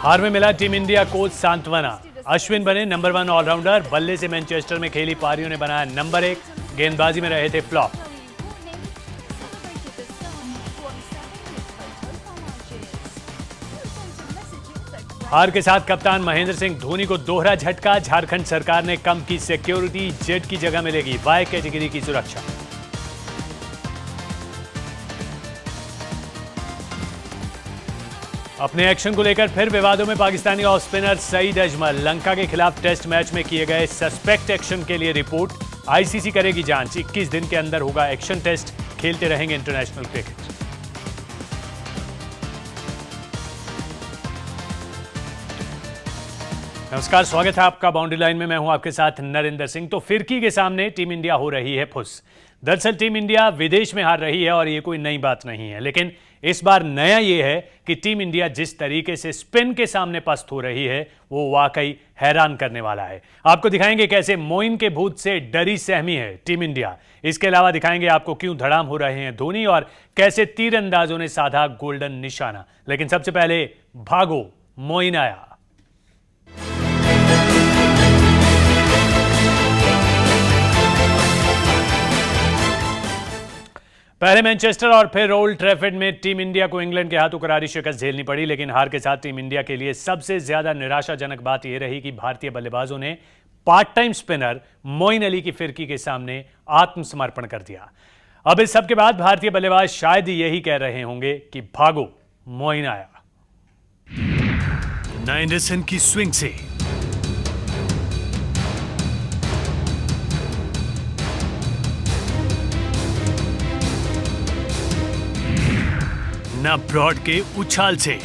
हार में मिला टीम इंडिया कोच सांत्वना। अश्विन बने नंबर 1 ऑलराउंडर। बल्ले से मैनचेस्टर में खेली पारियों ने बनाया नंबर 1। गेंदबाजी में रहे थे फ्लॉप। हार के साथ कप्तान महेंद्र सिंह धोनी को दोहरा झटका। झारखंड सरकार ने कम की सिक्योरिटी, जेट की जगह मिलेगी वाई कैटेगरी की सुरक्षा। अपने एक्शन को लेकर फिर विवादों में पाकिस्तानी ऑफ स्पिनर सईद अजमल। लंका के खिलाफ टेस्ट मैच में किए गए सस्पेक्ट एक्शन के लिए रिपोर्ट। आईसीसी करेगी जांच। 21 दिन के अंदर होगा एक्शन टेस्ट। खेलते रहेंगे इंटरनेशनल क्रिकेट। नमस्कार, स्वागत है आपका बाउंड्री लाइन में। मैं हूं आपके साथ नरेंद्र सिंह। तो फिरकी के सामने टीम इंडिया हो रही है फुस। दरअसल टीम इंडिया विदेश में हार रही है और ये कोई नई बात नहीं है, लेकिन इस बार नया ये है कि टीम इंडिया जिस तरीके से स्पिन के सामने पस्त हो रही है वो वाकई हैरान करने वाला है। आपको दिखाएंगे कैसे मोइन के भूत से डरी सहमी है टीम इंडिया। इसके अलावा दिखाएंगे आपको क्यों धड़ाम हो रहे हैं धोनी और कैसे तीरंदाजों ने साधा गोल्डन निशाना। लेकिन सबसे पहले भागो, मोइन आया। पहले मैनचेस्टर और फिर ओल्ड ट्रैफर्ड में टीम इंडिया को इंग्लैंड के हाथों करारी शिकस्त झेलनी पड़ी। लेकिन हार के साथ टीम इंडिया के लिए सबसे ज्यादा निराशाजनक बात यह रही कि भारतीय बल्लेबाजों ने part time spinner Moeen Ali की फिरकी के सामने आत्मसमर्पण कर दिया। अब इस सब के बाद भारतीय बल्लेबाज शायद यही कह रहे होंगे कि भागो, मोइन आया। एंडरसन की स्विंग से ना ब्रॉड के उछाल से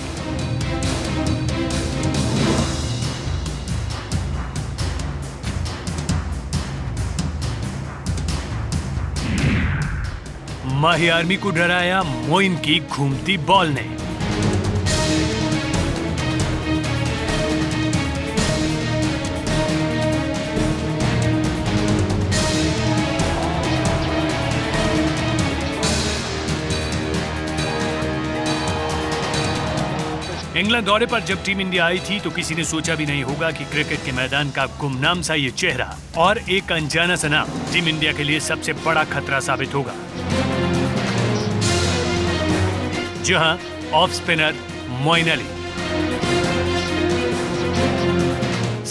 माही आर्मी को डराया मोइन की घूमती बॉल ने। इंग्लैंड दौरे पर जब टीम इंडिया आई थी तो किसी ने सोचा भी नहीं होगा कि क्रिकेट के मैदान का गुमनाम सा ये चेहरा और एक अनजाना सा नाम टीम इंडिया के लिए सबसे बड़ा खतरा साबित होगा। जहां off spinner Moeen Ali.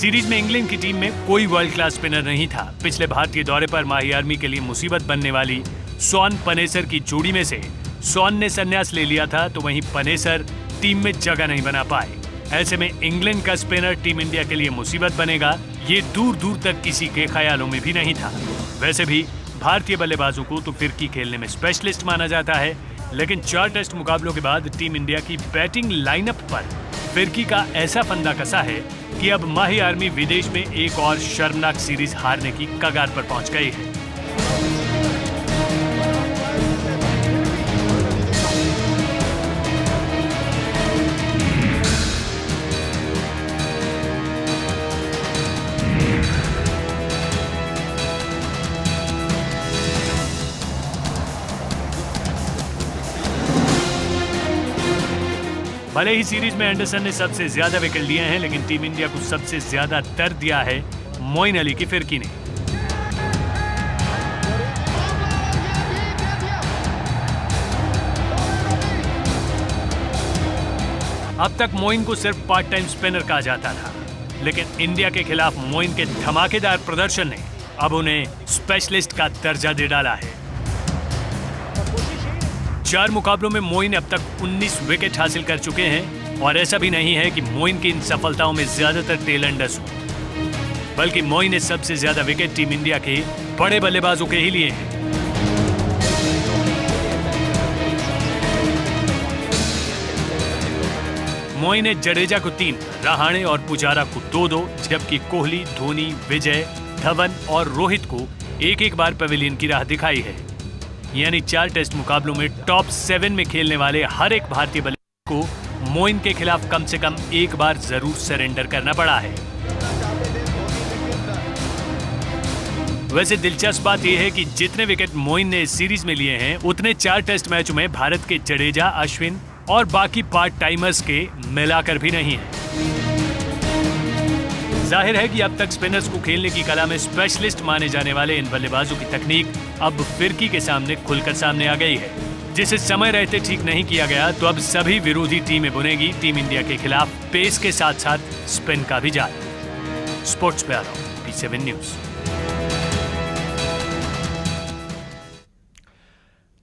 Series में इंग्लैंड की टीम में कोई वर्ल्ड क्लास स्पिनर नहीं था। पिछले भारतीय दौरे पर माही आर्मी के लिए मुसीबत बनने वाली सॉन पनेसर की जोड़ी में से सॉन ने संन्यास ले लिया था, तो वहीं पनेसर टीम में जगह नहीं बना पाए। ऐसे में इंग्लैंड का स्पिनर टीम इंडिया के लिए मुसीबत बनेगा, ये दूर दूर तक किसी के ख्यालों में भी नहीं था। वैसे भी भारतीय बल्लेबाजों को तो फिरकी खेलने में स्पेशलिस्ट माना जाता है, लेकिन 4 टेस्ट मुकाबलों के बाद टीम इंडिया की बैटिंग लाइनअप पर फिरकी का ऐसा फंदा कसा है कि अब माही आर्मी विदेश में एक और शर्मनाक सीरीज हारने की कगार पर पहुंच गई है। भले ही सीरीज में एंडरसन ने सबसे ज्यादा विकेट लिए हैं, लेकिन टीम इंडिया को सबसे ज्यादा दर्द दिया है मोइन अली की फिरकी ने। अब तक मोइन को सिर्फ पार्ट टाइम स्पिनर कहा जाता था, लेकिन इंडिया के खिलाफ मोइन के धमाकेदार प्रदर्शन ने अब उन्हें स्पेशलिस्ट का दर्जा दे डाला है। 4 मुकाबलों में मोइन अब तक 19 विकेट हासिल कर चुके हैं और ऐसा भी नहीं है कि मोइन की इन सफलताओं में ज्यादातर टेलंडर्स हो, बल्कि मोइन ने सबसे ज्यादा विकेट टीम इंडिया के बड़े बल्लेबाजों के ही लिए हैं। मोइन ने जडेजा को 3, रहाणे और पुजारा को 2-2, जबकि कोहली, धोनी, विजय, धवन और रोहित को एक बार पवेलियन की राह दिखाई है। यानी 4 टेस्ट मुकाबलों में टॉप 7 में खेलने वाले हर एक भारतीय बल्लेबाज को मोइन के खिलाफ कम से कम एक बार जरूर सरेंडर करना पड़ा है। वैसे दिलचस्प बात यह है कि जितने विकेट मोइन ने इस सीरीज में लिए हैं, उतने 4 टेस्ट मैचों में भारत के जडेजा, अश्विन और बाकी पार्ट टाइमर्स के मिलाकर भी नहीं है। जाहिर है कि अब तक स्पिनर्स को खेलने की कला में स्पेशलिस्ट माने जाने वाले इन बल्लेबाजों की तकनीक अब फिरकी के सामने खुलकर सामने आ गई है, जिसे समय रहते ठीक नहीं किया गया तो अब सभी विरोधी टीमें बुनेगी टीम इंडिया के खिलाफ पेस के साथ साथ स्पिन का भी जाल। Sports bureau, P7 news.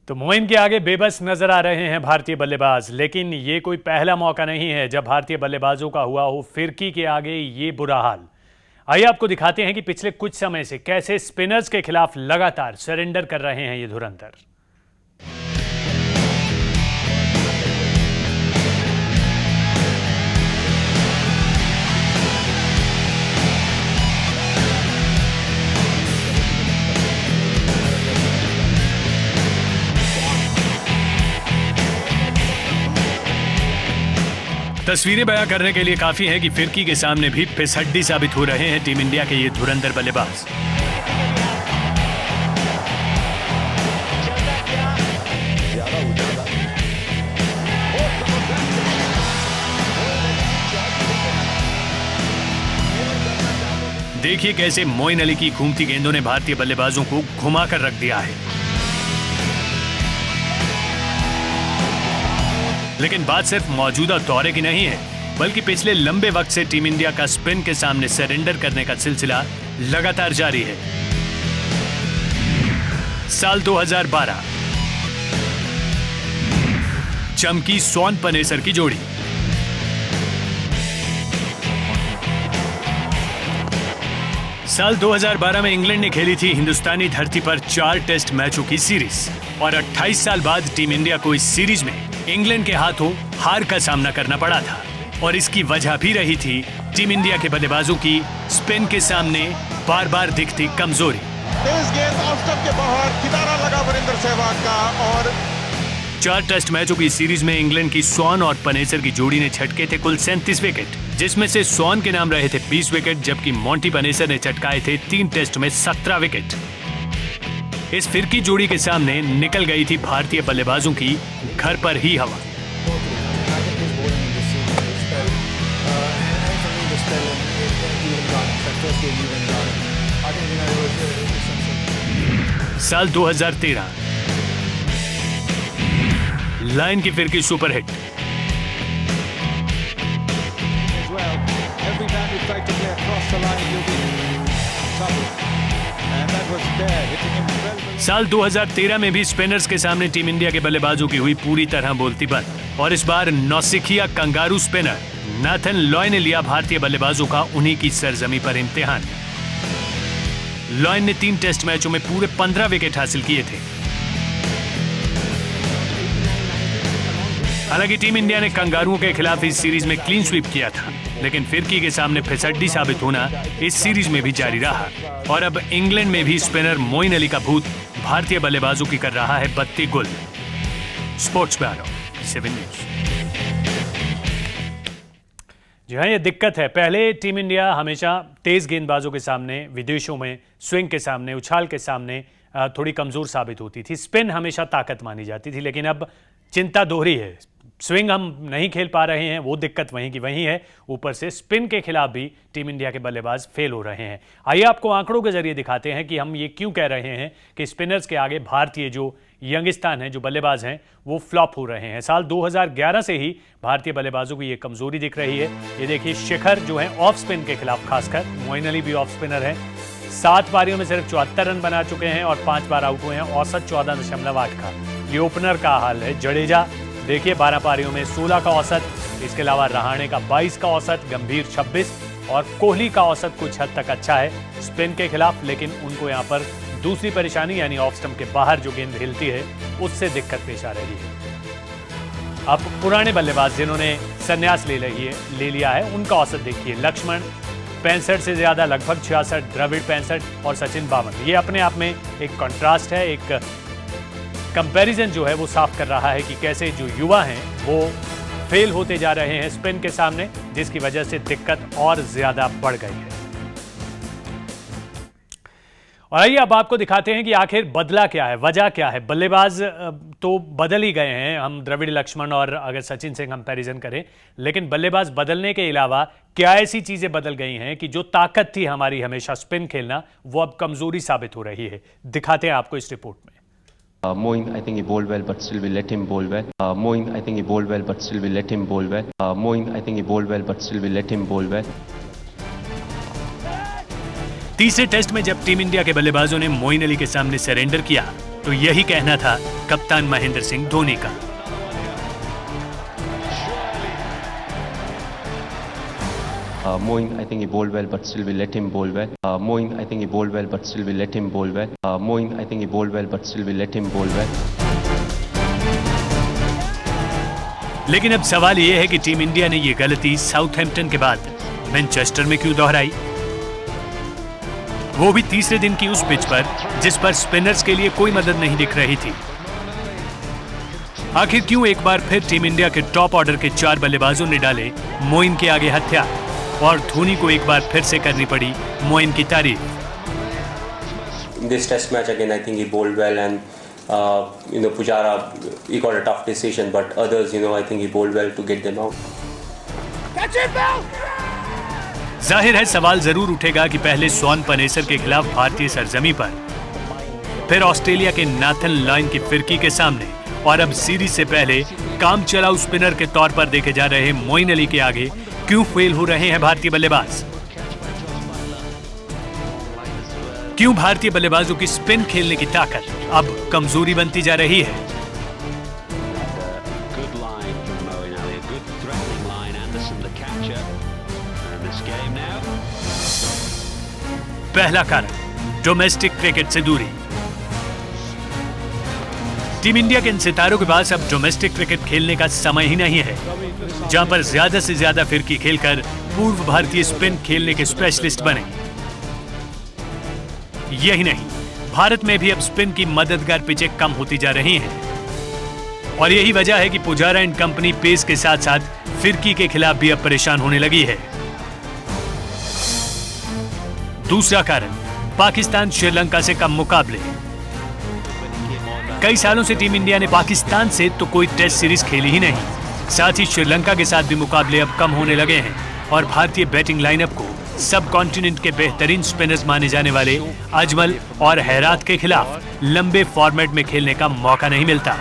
तो मोइन के आगे बेबस नजर आ रहे हैं भारतीय बल्लेबाज, लेकिन ये कोई पहला मौका नहीं है जब भारतीय बल्लेबाजों का हुआ हो फिरकी के आगे ये बुरा हाल। आइए आपको दिखाते हैं कि पिछले कुछ समय से कैसे स्पिनर्स के खिलाफ लगातार सरेंडर कर रहे हैं ये धुरंधर। तस्वीरें बयां करने के लिए काफी है कि फिरकी के सामने भी फिसड्डी साबित हो रहे हैं टीम इंडिया के ये धुरंधर बल्लेबाज। देखिए कैसे मोइन अली की घूमती गेंदों ने भारतीय बल्लेबाजों को घुमाकर रख दिया है। लेकिन बात सिर्फ मौजूदा दौरे की नहीं है, बल्कि पिछले लंबे वक्त से टीम इंडिया का स्पिन के सामने सरेंडर करने का सिलसिला लगातार जारी है। साल 2012 चमकी स्वॉन पनेसर की जोड़ी। साल 2012 में इंग्लैंड ने खेली थी हिंदुस्तानी धरती पर 4 टेस्ट मैचों की सीरीज और 28 साल बाद टीम इंडिया को इस सीरीज में इंग्लैंड के हाथों हार का सामना करना पड़ा था और इसकी वजह भी रही थी टीम इंडिया के बल्लेबाजों की स्पिन के सामने बार बार दिखती कमजोरी। तेज गेंद ऑफ स्टंप के बाहर, किनारा लगा वीरेंद्र सहवाग का। और 4 टेस्ट मैचों की सीरीज में इंग्लैंड की स्वॉन और पनेसर की जोड़ी ने छटके थे कुल 37 विकेट, जिसमें से स्वॉन के नाम रहे थे 20 विकेट, जबकि मॉन्टी पनेसर ने चटकाए थे 3 टेस्ट में 17 विकेट। इस फिरकी जोड़ी के सामने निकल गई थी भारतीय बल्लेबाजों की घर पर ही हवा। साल 2013 लायन की फिरकी सुपरहिट। साल 2013 में भी स्पिनर्स के सामने टीम इंडिया के बल्लेबाजों की हुई पूरी तरह बोलती बंद और इस बार नौसिखिया कंगारू स्पिनर नाथन लॉय ने लिया भारतीय बल्लेबाजों का उन्हीं की सरजमी पर इम्तिहान। लॉय ने 3 टेस्ट मैचों में पूरे 15 विकेट हासिल किए थे। हालांकि टीम इंडिया ने कंगारुओं के खिलाफ इस सीरीज में क्लीन स्वीप किया था, लेकिन फिरकी के सामने फिसड्डी साबित होना इस सीरीज में भी जारी रहा और अब इंग्लैंड में भी स्पिनर मोइन अली का भूत भारतीय बल्लेबाजों की कर रहा है बत्ती गुल। Sports bureau, 7 news. जी हाँ, ये दिक्कत है। पहले टीम इंडिया हमेशा तेज गेंदबाजों के सामने, विदेशों में स्विंग के सामने, उछाल के सामने थोड़ी कमजोर साबित होती थी। स्पिन हमेशा ताकत मानी जाती थी, लेकिन अब चिंता दोहरी है। स्विंग हम नहीं खेल पा रहे हैं, वो दिक्कत वहीं की वहीं है, ऊपर से स्पिन के खिलाफ भी टीम इंडिया के बल्लेबाज फेल हो रहे हैं। आइए आपको आंकड़ों के जरिए दिखाते हैं कि हम ये क्यों कह रहे हैं कि स्पिनर्स के आगे भारतीय जो यंगिस्तान है, जो बल्लेबाज हैं, वो फ्लॉप हो रहे हैं। साल 2011 से ही भारतीय बल्लेबाजों की ये कमजोरी दिख रही है। ये देखिए, शिखर जो है ऑफ स्पिन के खिलाफ, खासकर मोइन अली भी ऑफ स्पिनर है, 7 पारियों में सिर्फ 74 रन बना चुके हैं और 5 बार आउट हुए हैं, औसत 14.8 का। ये ओपनर का हाल है। जडेजा देखिए 12 पारियों में 16 का औसत, इसके अलावा रहाणे का 22 का औसत, गंभीर 26 और कोहली का औसत कुछ हद तक अच्छा है स्पिन के खिलाफ, लेकिन उनको यहाँ पर दूसरी परेशानी यानी ऑफ स्टंप के बाहर जो गेंद हिलती है उससे दिक्कत पेश आ रही है। अब पुराने बल्लेबाज जिन्होंने संन्यास ले लिया है उनका औसत देखिए। लक्ष्मण 65 से ज्यादा, लगभग 66, द्रविड़ 65 और सचिन 52। ये अपने आप में एक कंट्रास्ट है, एक कंपैरिजन जो है वो साफ कर रहा है कि कैसे जो युवा हैं वो फेल होते जा रहे हैं स्पिन के सामने, जिसकी वजह से दिक्कत और ज्यादा बढ़ गई है। और आइए अब आपको दिखाते हैं कि आखिर बदला क्या है, वजह क्या है। बल्लेबाज तो बदल ही गए हैं, हम द्रविड़, लक्ष्मण और अगर सचिन से कंपैरिजन करें, लेकिन बल्लेबाज बदलने के अलावा क्या ऐसी चीजें बदल गई हैं कि जो ताकत थी हमारी हमेशा स्पिन खेलना, वो अब कमजोरी साबित हो रही है। दिखाते हैं आपको इस रिपोर्ट में। Moeen, I think he bowled well, but still we let him bowl well. Moeen, I think he bowled well, but still we let him bowl well. Moeen, I think he bowled well, but still we let him bowl well. तीसरे test में जब team India के बल्लेबाजों ने मोइन अली के सामने surrender किया तो यही कहना था कप्तान महेंद्र सिंह धोनी का। Moeen, I think he bowled well, but still we let him bowl well. Moeen, I think he bowled well, but still we let him bowl well. Moeen, I think he bowled well, but still we let him bowl well. लेकिन अब सवाल यह है कि team India ने यह गलती Southampton के बाद मैनचेस्टर में क्यों दोहराई, वो भी तीसरे दिन की उस पिच पर जिस पर स्पिनर्स के लिए कोई मदद नहीं दिख रही थी। आखिर क्यों एक बार फिर टीम इंडिया के टॉप ऑर्डर के 4 बल्लेबाजों ने डाले मोइन के आगे हथियार और धोनी को एक बार फिर से करनी पड़ी मोइन की तारीफ। This test match again, I think he bowled well, and Pujara, he got a tough decision, but others, I think he bowled well to get them out. Catch it, Bill! जाहिर है सवाल जरूर उठेगा कि पहले स्वॉन पनेसर के खिलाफ भारतीय सरजमी पर, फिर ऑस्ट्रेलिया के नाथन लायन की फिरकी के सामने और अब सीरीज से पहले काम चलाऊ स्पिनर के तौर पर देखे जा रहे मोइन अली के आगे क्यों फेल हो रहे हैं भारतीय बल्लेबाज। क्यों भारतीय बल्लेबाजों की स्पिन खेलने की ताकत अब कमजोरी बनती जा रही है। पहला कारण डोमेस्टिक क्रिकेट से दूरी। टीम इंडिया के इन सितारों के पास अब डोमेस्टिक क्रिकेट खेलने का समय ही नहीं है, जहां पर ज्यादा से ज्यादा फिरकी खेलकर पूर्व भारतीय स्पिन खेलने के स्पेशलिस्ट बने। यही नहीं, भारत में भी अब स्पिन की मददगार पिचें कम होती जा रही हैं और यही वजह है कि पुजारा एंड कंपनी पेस के साथ साथ फिरकी के खिलाफ भी अब परेशान होने लगी है। दूसरा कारण पाकिस्तान श्रीलंका से कम मुकाबले। कई सालों से टीम इंडिया ने पाकिस्तान से तो कोई टेस्ट सीरीज खेली ही नहीं, साथ ही श्रीलंका के साथ भी मुकाबले अब कम होने लगे हैं और भारतीय बैटिंग लाइनअप को सब कॉन्टिनेंट के बेहतरीन स्पिनर्स माने जाने वाले अजमल और हैरात के खिलाफ लंबे फॉर्मेट में खेलने का मौका नहीं मिलता।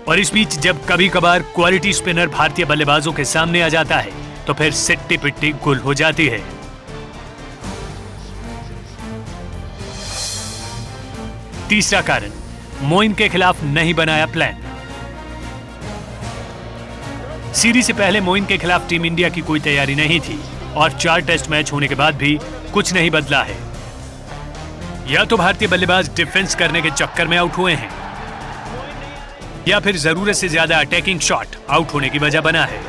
और इस बीच जब कभी कभार क्वालिटी स्पिनर भारतीय बल्लेबाजों के सामने आ जाता है तो फिर सिट्टी पिट्टी गुल हो जाती है। तीसरा कारण मोइन के खिलाफ नहीं बनाया प्लान। सीरीज से पहले मोइन के खिलाफ टीम इंडिया की कोई तैयारी नहीं थी और 4 टेस्ट मैच होने के बाद भी कुछ नहीं बदला है। या तो भारतीय बल्लेबाज डिफेंस करने के चक्कर में आउट हुए हैं या फिर जरूरत से ज्यादा अटैकिंग शॉट आउट होने की वजह बना है,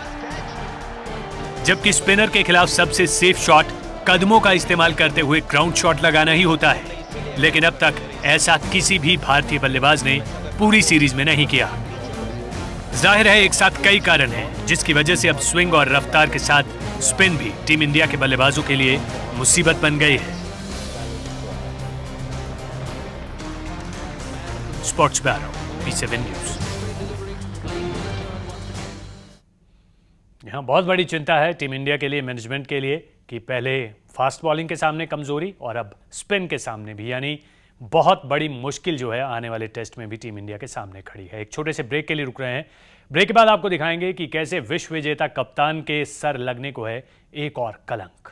जबकि स्पिनर के खिलाफ सबसे सेफ शॉट कदमों का इस्तेमाल करते हुए ग्राउंड शॉट लगाना ही होता है। लेकिन अब तक ऐसा किसी भी भारतीय बल्लेबाज ने पूरी सीरीज में नहीं किया। जाहिर है एक साथ कई कारण हैं जिसकी वजह से अब स्विंग और रफ्तार के साथ स्पिन भी टीम इंडिया के बल्लेबाजों के लिए मुसीबत बन गई है। Sports bureau, P7 news. यहाँ बहुत बड़ी चिंता है टीम इंडिया के लिए, मैनेजमेंट के लिए, कि पहले फास्ट बॉलिंग के सामने कमजोरी और अब स्पिन के सामने भी, यानी बहुत बड़ी मुश्किल जो है आने वाले टेस्ट में भी टीम इंडिया के सामने खड़ी है। एक छोटे से ब्रेक के लिए रुक रहे हैं। ब्रेक के बाद आपको दिखाएंगे कि कैसे विश्व विजेता कप्तान के सर लगने को है एक और कलंक।